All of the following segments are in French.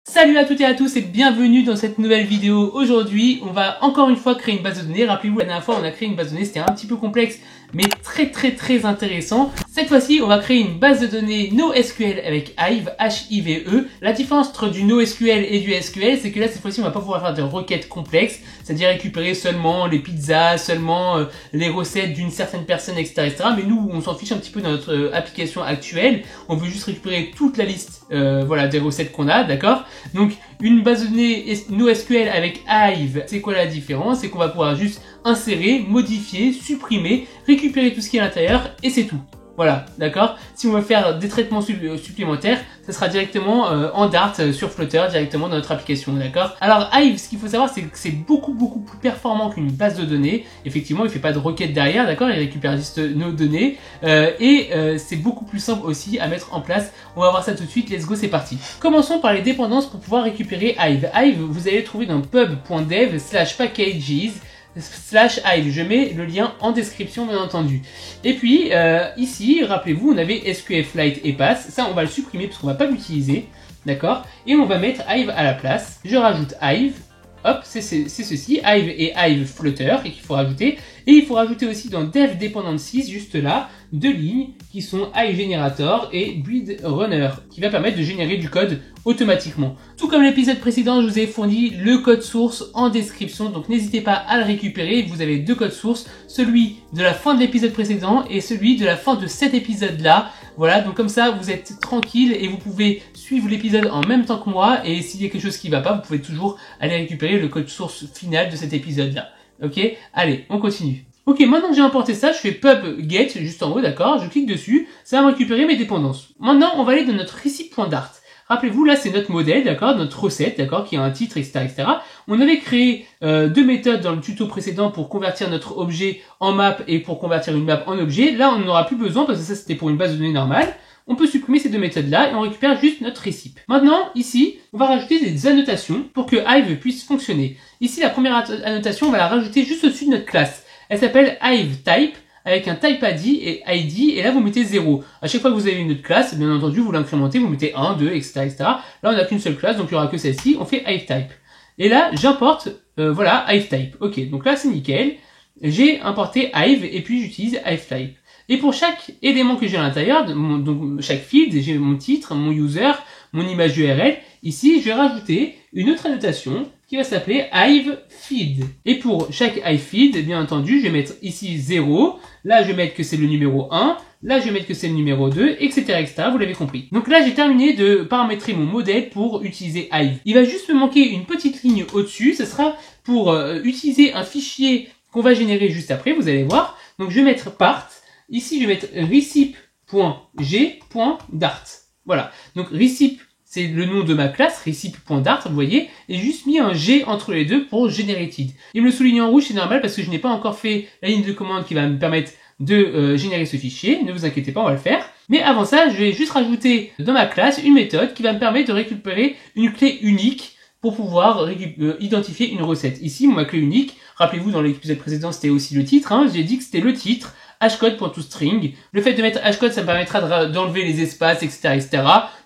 Salut à toutes et à tous et bienvenue dans cette nouvelle vidéo. Aujourd'hui, on va encore une fois créer une base de données. Rappelez-vous, la dernière fois, on a créé une base de données, c'était un petit peu complexe, mais très intéressant. Cette fois-ci, on va créer une base de données NoSQL avec Hive, H-I-V-E. La différence entre du NoSQL et du SQL, c'est que là, cette fois-ci, on va pas pouvoir faire de requêtes complexes, c'est-à-dire récupérer seulement les pizzas, seulement les recettes d'une certaine personne, etc., Mais nous, on s'en fiche un petit peu dans notre application actuelle. On veut juste récupérer toute la liste, voilà, des recettes qu'on a, d'accord? Donc, une base de données NoSQL avec Hive, c'est quoi la différence? C'est qu'on va pouvoir juste insérer, modifier, supprimer, récupérer tout ce qui est à l'intérieur et c'est tout. Voilà, d'accord? Si on veut faire des traitements supplémentaires, ça sera directement en Dart sur Flutter, directement dans notre application, d'accord? Alors Hive, ce qu'il faut savoir, c'est que c'est beaucoup plus performant qu'une base de données. Effectivement, il fait pas de requête derrière, d'accord? Il récupère juste nos données c'est beaucoup plus simple aussi à mettre en place. On va voir ça tout de suite. Let's go, c'est parti. Commençons par les dépendances pour pouvoir récupérer Hive. Hive, vous allez le trouver dans pub.dev/packages/Hive. Je mets le lien en description bien entendu. Et puis ici, rappelez-vous, on avait SQLite et Pass. Ça, on va le supprimer parce qu'on va pas l'utiliser, d'accord? Et on va mettre Hive à la place. Je rajoute Hive. Hop, c'est ceci, Hive et Hive Flutter et qu'il faut rajouter. Et il faut rajouter aussi dans Dev Dependencies, juste là, deux lignes qui sont Hive Generator et Build Runner, qui va permettre de générer du code automatiquement. Tout comme l'épisode précédent, je vous ai fourni le code source en description, donc n'hésitez pas à le récupérer. Vous avez deux codes sources, celui de la fin de l'épisode précédent et celui de la fin de cet épisode-là. Voilà, donc comme ça, vous êtes tranquille et vous pouvez suivre l'épisode en même temps que moi. Et s'il y a quelque chose qui va pas, vous pouvez toujours aller récupérer le code source final de cet épisode-là. Ok, allez, on continue. Ok, maintenant que j'ai importé ça, je fais pub get juste en haut, d'accord? Je clique dessus, ça va me récupérer mes dépendances. Maintenant, on va aller dans notre recipe.dart. Rappelez-vous, là, c'est notre modèle, d'accord? Notre recette, d'accord? Qui a un titre, etc., On avait créé deux méthodes dans le tuto précédent pour convertir notre objet en map et pour convertir une map en objet. Là, on n'en aura plus besoin parce que ça, c'était pour une base de données normale. On peut supprimer ces deux méthodes-là et on récupère juste notre recipe. Maintenant, ici, on va rajouter des annotations pour que Hive puisse fonctionner. Ici, la première annotation, on va la rajouter juste au-dessus de notre classe. Elle s'appelle HiveType avec un type ID et là vous mettez 0. À chaque fois que vous avez une autre classe, bien entendu, vous l'incrémentez, vous mettez 1, 2, etc., Là, on n'a qu'une seule classe, donc il n'y aura que celle-ci. On fait HiveType. Et là, j'importe, voilà, HiveType. Ok, donc là, c'est nickel. J'ai importé Hive et puis j'utilise HiveType. Et pour chaque élément que j'ai à l'intérieur, donc chaque field, j'ai mon titre, mon user, mon image URL. Ici, je vais rajouter une autre annotation qui va s'appeler HiveFeed. Et pour chaque HiveFeed, bien entendu, je vais mettre ici 0. Là, je vais mettre que c'est le numéro 1. Là, je vais mettre que c'est le numéro 2, etc., Vous l'avez compris. Donc là, j'ai terminé de paramétrer mon modèle pour utiliser Hive. Il va juste me manquer une petite ligne au-dessus. Ce sera pour utiliser un fichier qu'on va générer juste après. Vous allez voir. Donc, je vais mettre part. Ici, je vais mettre recip.g.dart. Voilà. Donc, recip, c'est le nom de ma classe, recip.dart, vous voyez, et juste mis un G entre les deux pour generated. Il me le souligne en rouge, c'est normal parce que je n'ai pas encore fait la ligne de commande qui va me permettre de générer ce fichier. Ne vous inquiétez pas, on va le faire. Mais avant ça, je vais juste rajouter dans ma classe une méthode qui va me permettre de récupérer une clé unique pour pouvoir identifier une recette. Ici, ma clé unique, rappelez-vous, dans l'épisode précédent, c'était aussi le titre. J'ai dit que c'était le titre. Hashcode.toString. Le fait de mettre hashcode, ça me permettra d'enlever les espaces, etc.,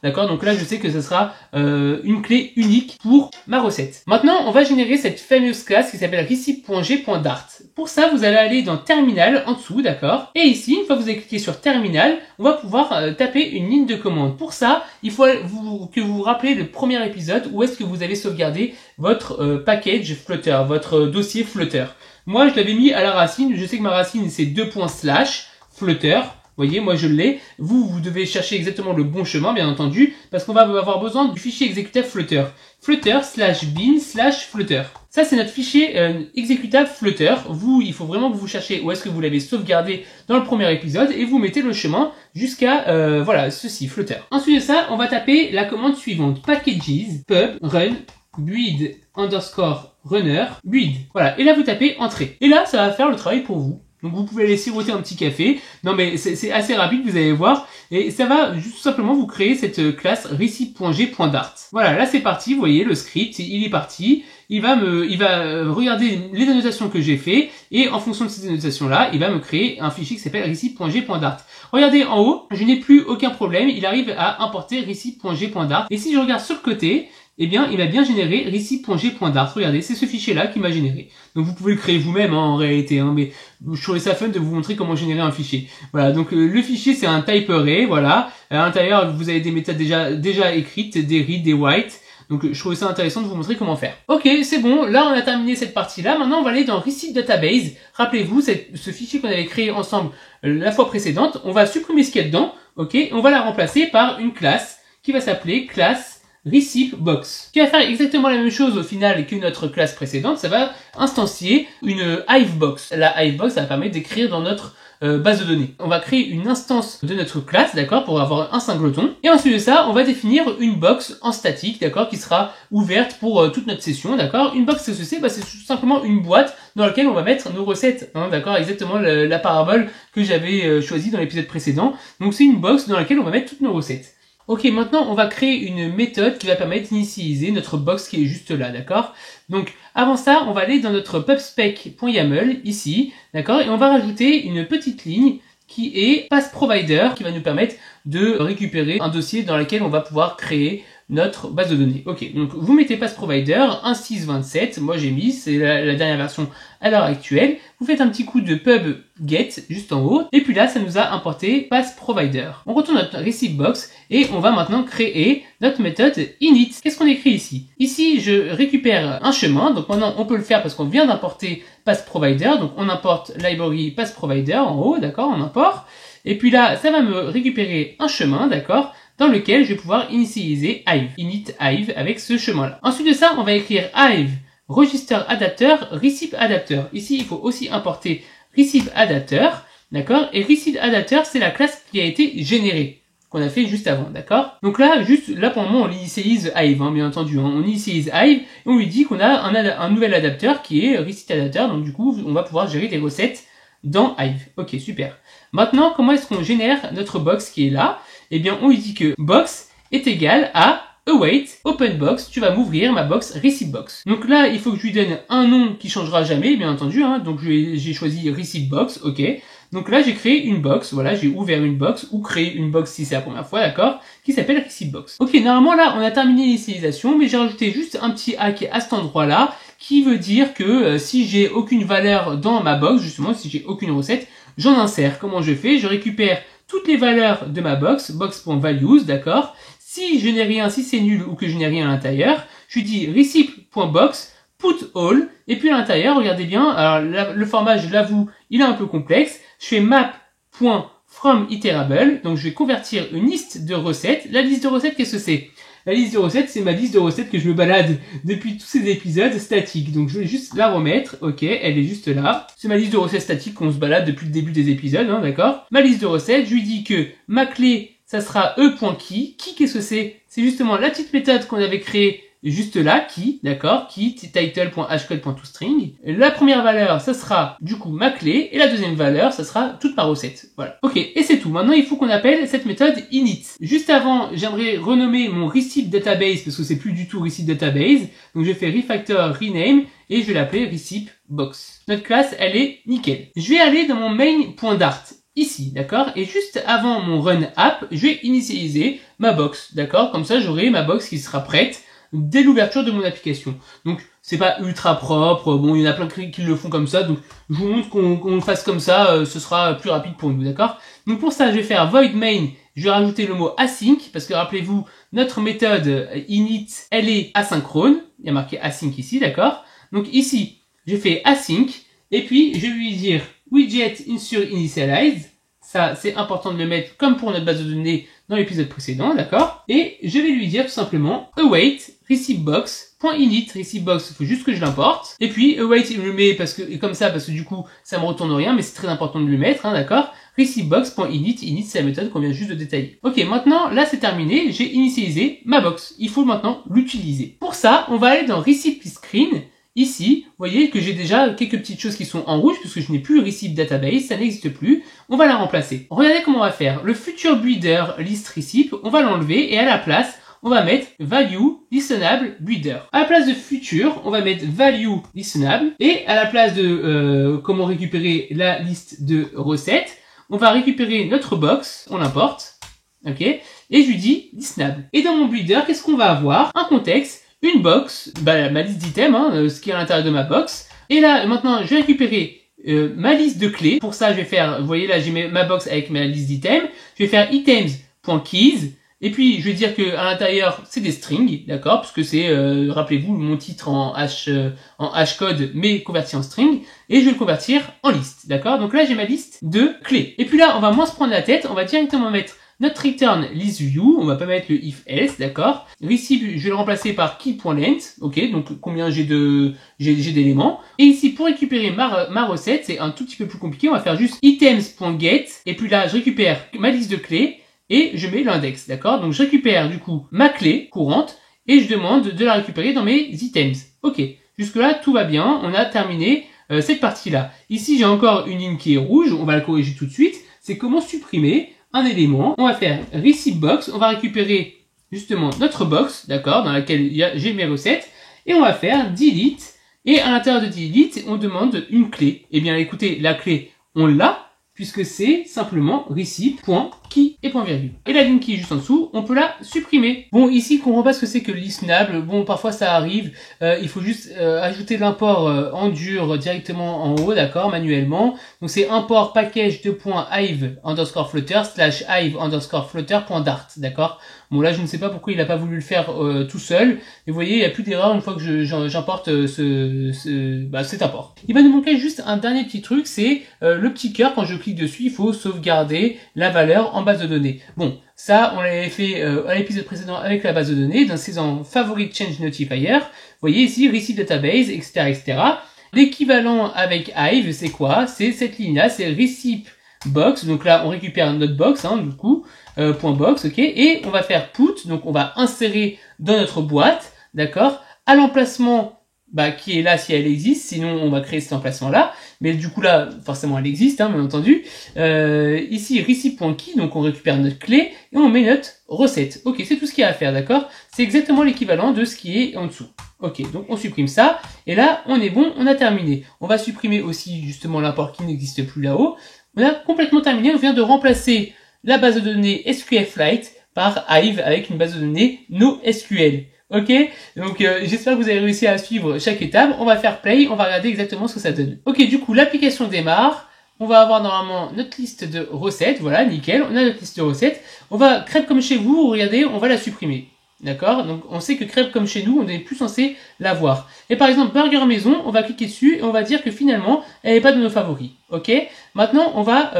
D'accord? Donc là, je sais que ce sera une clé unique pour ma recette. Maintenant, on va générer cette fameuse classe qui s'appelle recip.g.dart. Pour ça, vous allez aller dans Terminal en dessous, d'accord? Et ici, une fois que vous avez cliqué sur Terminal, on va pouvoir taper une ligne de commande. Pour ça, il faut que vous vous rappelez le premier épisode où est-ce que vous avez sauvegardé votre package Flutter, votre dossier Flutter. Moi, je l'avais mis à la racine. Je sais que ma racine, c'est 2./ Flutter. Vous voyez, moi, je l'ai. Vous devez chercher exactement le bon chemin, bien entendu, parce qu'on va avoir besoin du fichier exécutable Flutter. Flutter/bin/Flutter. Ça, c'est notre fichier exécutable Flutter. Il faut vraiment que vous cherchiez où est-ce que vous l'avez sauvegardé dans le premier épisode et vous mettez le chemin jusqu'à, voilà, ceci, Flutter. Ensuite de ça, on va taper la commande suivante. Packages, pub, run, build_runner, build. Voilà. Et là, vous tapez entrée. Et là, ça va faire le travail pour vous. Donc, vous pouvez aller siroter un petit café. Non, mais c'est assez rapide, vous allez voir. Et ça va juste tout simplement vous créer cette classe recip.g.dart. Voilà. Là, c'est parti. Vous voyez, le script, il est parti. Il va regarder les annotations que j'ai fait. Et en fonction de ces annotations-là, il va me créer un fichier qui s'appelle recip.g.dart. Regardez en haut. Je n'ai plus aucun problème. Il arrive à importer recip.g.dart. Et si je regarde sur le côté, eh bien, il va bien générer receipt.g.dart. Regardez, c'est ce fichier-là qui m'a généré. Donc, vous pouvez le créer vous-même, hein, en réalité, hein, mais je trouvais ça fun de vous montrer comment générer un fichier. Voilà, donc le fichier, c'est un type array, voilà. À l'intérieur, vous avez des méthodes déjà écrites, des read, des write. Donc, je trouvais ça intéressant de vous montrer comment faire. Ok, c'est bon, là, on a terminé cette partie-là. Maintenant, on va aller dans receipt database. Rappelez-vous, ce fichier qu'on avait créé ensemble la fois précédente. On va supprimer ce qu'il y a dedans, ok, et on va la remplacer par une classe qui va s'appeler classe ReceiPBox, qui va faire exactement la même chose au final que notre classe précédente. Ça va instancier une HiveBox. La HiveBox, ça va permettre d'écrire dans notre base de données. On va créer une instance de notre classe, d'accord, pour avoir un singleton. Et ensuite de ça, on va définir une box en statique, d'accord, qui sera ouverte pour toute notre session, d'accord. Une box, c'est ce que c'est, c'est tout simplement une boîte dans laquelle on va mettre nos recettes, hein, d'accord, exactement la parabole que j'avais choisie dans l'épisode précédent. Donc c'est une box dans laquelle on va mettre toutes nos recettes. Ok, maintenant on va créer une méthode qui va permettre d'initialiser notre box qui est juste là, d'accord? Donc avant ça, on va aller dans notre pubspec.yaml ici, d'accord? Et on va rajouter une petite ligne qui est passProvider, qui va nous permettre de récupérer un dossier dans lequel on va pouvoir créer notre base de données. Ok, donc vous mettez passProvider 1.6.27, moi j'ai mis, c'est la dernière version à l'heure actuelle. Vous faites un petit coup de pub get juste en haut, et puis là ça nous a importé passProvider. On retourne notre ReceiPBox et on va maintenant créer notre méthode init. Qu'est-ce qu'on écrit ici? Ici je récupère un chemin, donc maintenant on peut le faire parce qu'on vient d'importer passProvider, donc on importe library passProvider en haut, d'accord, on importe, et puis là ça va me récupérer un chemin, d'accord, dans lequel je vais pouvoir initialiser Hive, init Hive avec ce chemin-là. Ensuite de ça, on va écrire Hive register adapter, receipt adapter. Ici, il faut aussi importer receipt adapter, d'accord? Et receipt adapter, c'est la classe qui a été générée, qu'on a fait juste avant, d'accord? Donc là, juste là pour le moment, on initialise Hive, hein, bien entendu. Hein. On initialise Hive et on lui dit qu'on a un nouvel adapteur qui est receipt adapter. Donc du coup, on va pouvoir gérer des recettes dans Hive. Ok, super. Maintenant, comment est-ce qu'on génère notre box qui est là? Eh bien, on lui dit que box est égal à await, open box, tu vas m'ouvrir ma box ReceiPBox. Donc là, il faut que je lui donne un nom qui changera jamais, bien entendu, hein. Donc j'ai choisi ReceiPBox, ok. Donc là, j'ai créé une box, voilà, j'ai ouvert une box, ou créé une box si c'est la première fois, d'accord, qui s'appelle ReceiPBox. Ok, normalement là, on a terminé l'initialisation, mais j'ai rajouté juste un petit hack à cet endroit-là, qui veut dire que si j'ai aucune valeur dans ma box, justement, si j'ai aucune recette, j'en insère. Comment je fais? Je récupère toutes les valeurs de ma box, box.values, d'accord. Si je n'ai rien, si c'est nul ou que je n'ai rien à l'intérieur, je lui dis receipt.box, put all, et puis à l'intérieur, regardez bien, alors le format, je l'avoue, il est un peu complexe, je fais map.fromIterable, donc je vais convertir une liste de recettes. La liste de recettes, qu'est-ce que c'est? La liste de recettes, c'est ma liste de recettes que je me balade depuis tous ces épisodes statiques. Donc je vais juste la remettre, ok, elle est juste là. C'est ma liste de recettes statiques qu'on se balade depuis le début des épisodes, hein, d'accord. Ma liste de recettes, je lui dis que ma clé, ça sera e.key. Key, qu'est-ce que c'est? C'est justement la petite méthode qu'on avait créée juste là, key, d'accord, key, title.hcode.toString. La première valeur, ça sera du coup ma clé, et la deuxième valeur, ça sera toute ma recette. Voilà. Ok, et c'est tout. Maintenant, il faut qu'on appelle cette méthode init. Juste avant, j'aimerais renommer mon receipt database, parce que c'est plus du tout receipt database. Donc je fais refactor rename, et je vais l'appeler ReceiPBox. Notre classe, elle est nickel. Je vais aller dans mon main.dart. Ici, d'accord? Et juste avant mon run app, je vais initialiser ma box, d'accord? Comme ça, j'aurai ma box qui sera prête dès l'ouverture de mon application. Donc, c'est pas ultra propre, bon, il y en a plein qui le font comme ça, donc je vous montre qu'on le fasse comme ça, ce sera plus rapide pour nous, d'accord? Donc pour ça, je vais faire void main, je vais rajouter le mot async, parce que rappelez-vous, notre méthode init, elle est asynchrone, il y a marqué async ici, d'accord? Donc ici, je fais async, et puis je vais lui dire widget insure initialize, ça c'est important de le mettre comme pour notre base de données dans l'épisode précédent, d'accord? Et je vais lui dire tout simplement await ReceiPBox.init. ReceiPBox, il faut juste que je l'importe. Et puis await, il le met parce que du coup ça me retourne rien, mais c'est très important de le mettre, hein, d'accord? ReceiPBox.init, init c'est la méthode qu'on vient juste de détailler. Ok, maintenant là c'est terminé, j'ai initialisé ma box. Il faut maintenant l'utiliser. Pour ça, on va aller dans ReceiPScreen. Ici, vous voyez que j'ai déjà quelques petites choses qui sont en rouge puisque je n'ai plus receipt database, ça n'existe plus. On va la remplacer. Regardez comment on va faire. Le future builder list receipt, on va l'enlever et à la place, on va mettre value listenable builder. À la place de future, on va mettre value listenable et à la place de comment récupérer la liste de recettes, on va récupérer notre box, on l'importe, ok, et je lui dis listenable. Et dans mon builder, qu'est-ce qu'on va avoir? Un contexte, une box, bah, ma liste d'items, hein, ce qui est à l'intérieur de ma box. Et là, maintenant, je vais récupérer ma liste de clés. Pour ça, je vais faire, vous voyez là, j'ai ma box avec ma liste d'items. Je vais faire items.keys. Et puis, je vais dire que à l'intérieur, c'est des strings, d'accord, parce que c'est, rappelez-vous, mon titre en hashcode, mais converti en string, et je vais le convertir en liste, d'accord. Donc là, j'ai ma liste de clés. Et puis là, on va moins se prendre la tête, on va directement mettre notre return list view, on va pas mettre le if else, d'accord. Receive, je vais le remplacer par key.length, ok, donc combien j'ai d'éléments. Et ici, pour récupérer ma recette, c'est un tout petit peu plus compliqué, on va faire juste items.get, et puis là, je récupère ma liste de clés, et je mets l'index, d'accord. Donc je récupère du coup ma clé courante, et je demande de la récupérer dans mes items. Ok, jusque là, tout va bien, on a terminé cette partie-là. Ici, j'ai encore une ligne qui est rouge, on va la corriger tout de suite, c'est comment supprimer un élément. On va faire receipt box, on va récupérer justement notre box, d'accord, dans laquelle j'ai mes recettes, et on va faire delete, et à l'intérieur de delete, on demande une clé. Eh bien écoutez, la clé, on l'a, puisque c'est simplement receipt.key et point virgule. Et la ligne qui est juste en dessous, on peut la supprimer. Bon, ici, je ne comprends pas ce que c'est que listenable. Bon, parfois ça arrive. Il faut juste ajouter l'import en dur directement en haut, d'accord, manuellement. Donc c'est import package /hive_flutter / hive_flutter.dart, d'accord. Bon, là, je ne sais pas pourquoi il n'a pas voulu le faire tout seul. Mais vous voyez, il n'y a plus d'erreur une fois que j'importe cet import. Il va nous manquer juste un dernier petit truc, c'est le petit cœur. Quand je clique dessus, il faut sauvegarder la valeur en base de données. Bon, ça, on l'avait fait à l'épisode précédent avec la base de données. Donc, c'est en Favorite Change Notifier. Vous voyez ici, Receipt Database, etc., etc. L'équivalent avec Hive, c'est quoi? C'est cette ligne-là, c'est Receipt Box. Donc là, on récupère notre box, hein, du coup, .box, ok. Et on va faire put, donc on va insérer dans notre boîte, d'accord, à l'emplacement qui est là si elle existe, sinon on va créer cet emplacement-là. Mais du coup là, forcément elle existe, hein, bien entendu. Ici, receipt.key, donc on récupère notre clé et on met notre recette. Ok, c'est tout ce qu'il y a à faire, d'accord? C'est exactement l'équivalent de ce qui est en dessous. Ok, donc on supprime ça, et là, on est bon, on a terminé. On va supprimer aussi justement l'import qui n'existe plus là-haut. On a complètement terminé, on vient de remplacer la base de données SQLite par Hive avec une base de données NoSQL. Ok, donc j'espère que vous avez réussi à suivre chaque étape. On va faire play, on va regarder exactement ce que ça donne. Ok, du coup l'application démarre. On va avoir normalement notre liste de recettes. Voilà, nickel. On a notre liste de recettes. On va crêpe comme chez vous. Regardez, on va la supprimer. D'accord? Donc on sait que crêpe comme chez nous, on n'est plus censé l'avoir. Et par exemple burger maison, on va cliquer dessus et on va dire que finalement elle n'est pas de nos favoris. Ok? Maintenant on va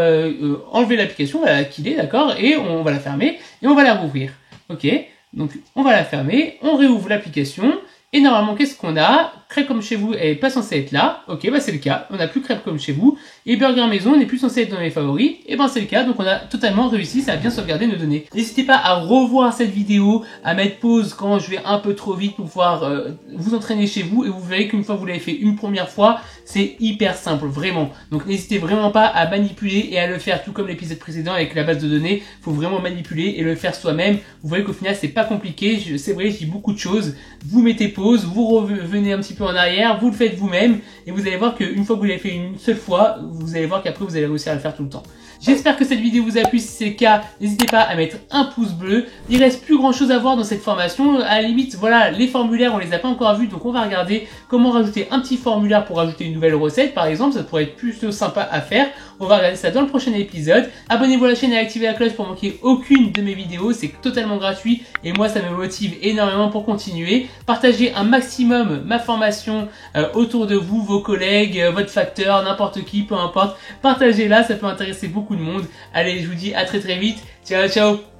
enlever l'application, on va la killer, d'accord? Et on va la fermer et on va la rouvrir. Ok? Donc on va la fermer, on réouvre l'application, et normalement qu'est-ce qu'on a? Crêpe comme chez vous, elle n'est pas censée être là, ok, c'est le cas, on n'a plus crêpe comme chez vous, et burger maison n'est plus censé être dans mes favoris, et c'est le cas, donc on a totalement réussi, ça a bien sauvegardé nos données. N'hésitez pas à revoir cette vidéo, à mettre pause quand je vais un peu trop vite pour pouvoir vous entraîner chez vous, et vous verrez qu'une fois que vous l'avez fait une première fois, c'est hyper simple, vraiment. Donc n'hésitez vraiment pas à manipuler et à le faire tout comme l'épisode précédent avec la base de données, il faut vraiment manipuler et le faire soi-même. Vous voyez qu'au final c'est pas compliqué, c'est vrai, je dis beaucoup de choses, vous mettez pause, vous revenez un petit peu en arrière, vous le faites vous-même, et vous allez voir qu'une fois que vous l'avez fait une seule fois, vous allez voir qu'après vous allez réussir à le faire tout le temps. J'espère que cette vidéo vous a plu, si c'est le cas, n'hésitez pas à mettre un pouce bleu. Il reste plus grand chose à voir dans cette formation, à la limite, voilà, les formulaires on les a pas encore vus, donc on va regarder comment rajouter un petit formulaire pour rajouter une nouvelle recette par exemple, ça pourrait être plutôt sympa à faire. On va regarder ça dans le prochain épisode. Abonnez-vous à la chaîne et activez la cloche pour manquer aucune de mes vidéos, c'est totalement gratuit et moi ça me motive énormément pour continuer. Partagez un maximum ma formation autour de vous, vos collègues, votre facteur, n'importe qui, peu importe. Partagez-la, ça peut intéresser beaucoup de monde. Allez, je vous dis à très vite. Ciao, ciao!